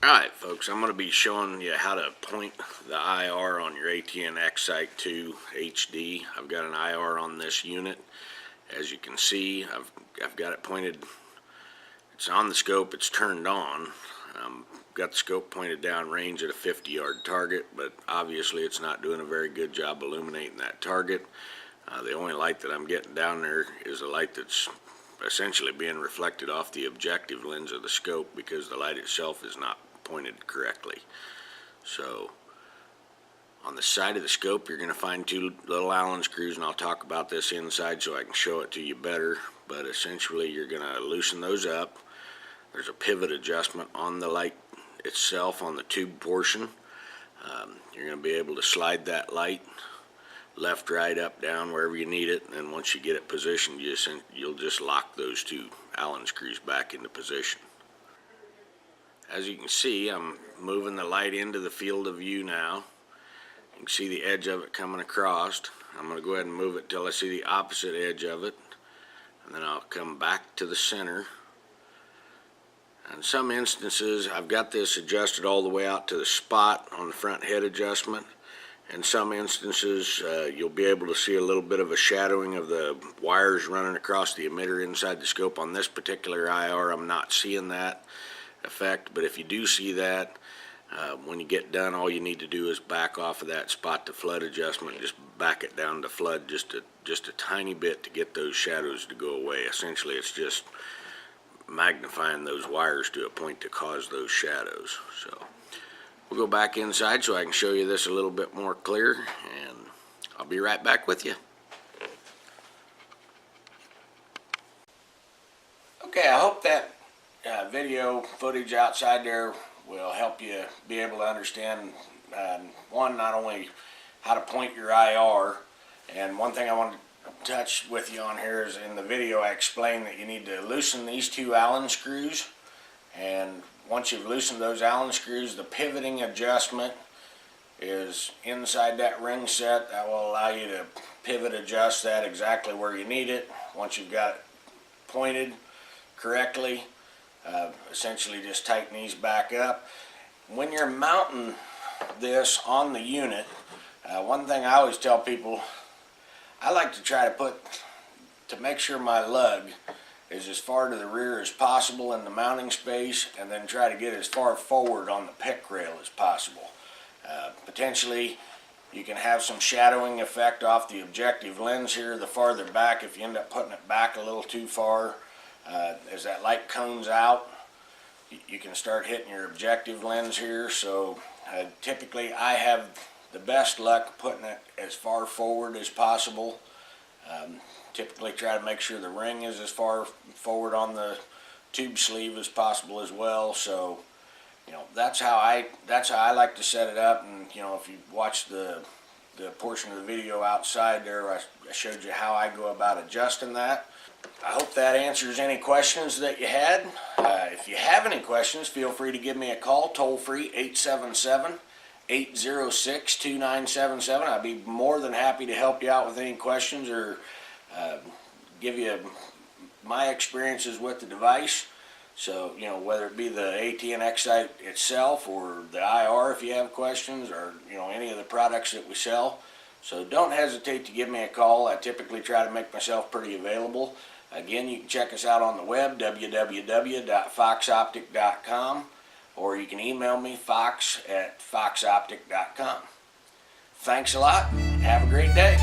Alright folks, I'm going to be showing you how to point the IR on your ATN Excite 2 HD. I've got an IR on this unit. As you can see, I've got it pointed, it's on the scope, it's turned on. Got the scope pointed down range at a 50-yard target, but obviously it's not doing a very good job illuminating that target. The only light that I'm getting down there is a light that's essentially being reflected off the objective lens of the scope because the light itself is not pointed correctly. So on the side of the scope you're going to find two little Allen screws, and I'll talk about this inside so I can show it to you better, but essentially you're going to loosen those up. There's a pivot adjustment on the light itself on the tube portion. You're going to be able to slide that light left, right, up, down, wherever you need it, and once you get it positioned you'll just lock those two Allen screws back into position. As you can see, I'm moving the light into the field of view now. You can see the edge of it coming across. I'm going to go ahead and move it till I see the opposite edge of it, and then I'll come back to the center. In some instances I've got this adjusted all the way out to the spot on the front head adjustment. In some instances you'll be able to see a little bit of a shadowing of the wires running across the emitter inside the scope. On this particular IR I'm not seeing that effect, but if you do see that, when you get done all you need to do is back off of that spot to flood adjustment, just back it down to flood just a tiny bit to get those shadows to go away. Essentially it's just magnifying those wires to a point to cause those shadows. So we'll go back inside so I can show you this a little bit more clear, and I'll be right back with you. Okay, I hope that video footage outside there will help you be able to understand, one, not only how to point your IR, and one thing I want to touch with you on here is in the video I explained that you need to loosen these two Allen screws, and once you've loosened those Allen screws, the pivoting adjustment is inside that ring set. That will allow you to pivot adjust that exactly where you need it. Once you've got it pointed correctly, essentially just tighten these back up. When you're mounting this on the unit, one thing I always tell people, I like to try to make sure my lug is as far to the rear as possible in the mounting space, and then try to get as far forward on the pick rail as possible. Potentially you can have some shadowing effect off the objective lens here the farther back if you end up putting it back a little too far. As that light cones out, you can start hitting your objective lens here. So typically I have the best luck putting it as far forward as possible. Typically try to make sure the ring is as far forward on the tube sleeve as possible as well. So that's how I like to set it up. And if you watch the portion of the video outside there, I showed you how I go about adjusting that. I hope that answers any questions that you had. If you have any questions, feel free to give me a call, toll free, 877-806-2977. I'd be more than happy to help you out with any questions or give you my experiences with the device. So whether it be the ATN Excite itself or the IR if you have questions, or any of the products that we sell. So don't hesitate to give me a call. I typically try to make myself pretty available. Again, you can check us out on the web, www.foxoptic.com, or you can email me, fox@foxoptic.com. Thanks a lot. Have a great day.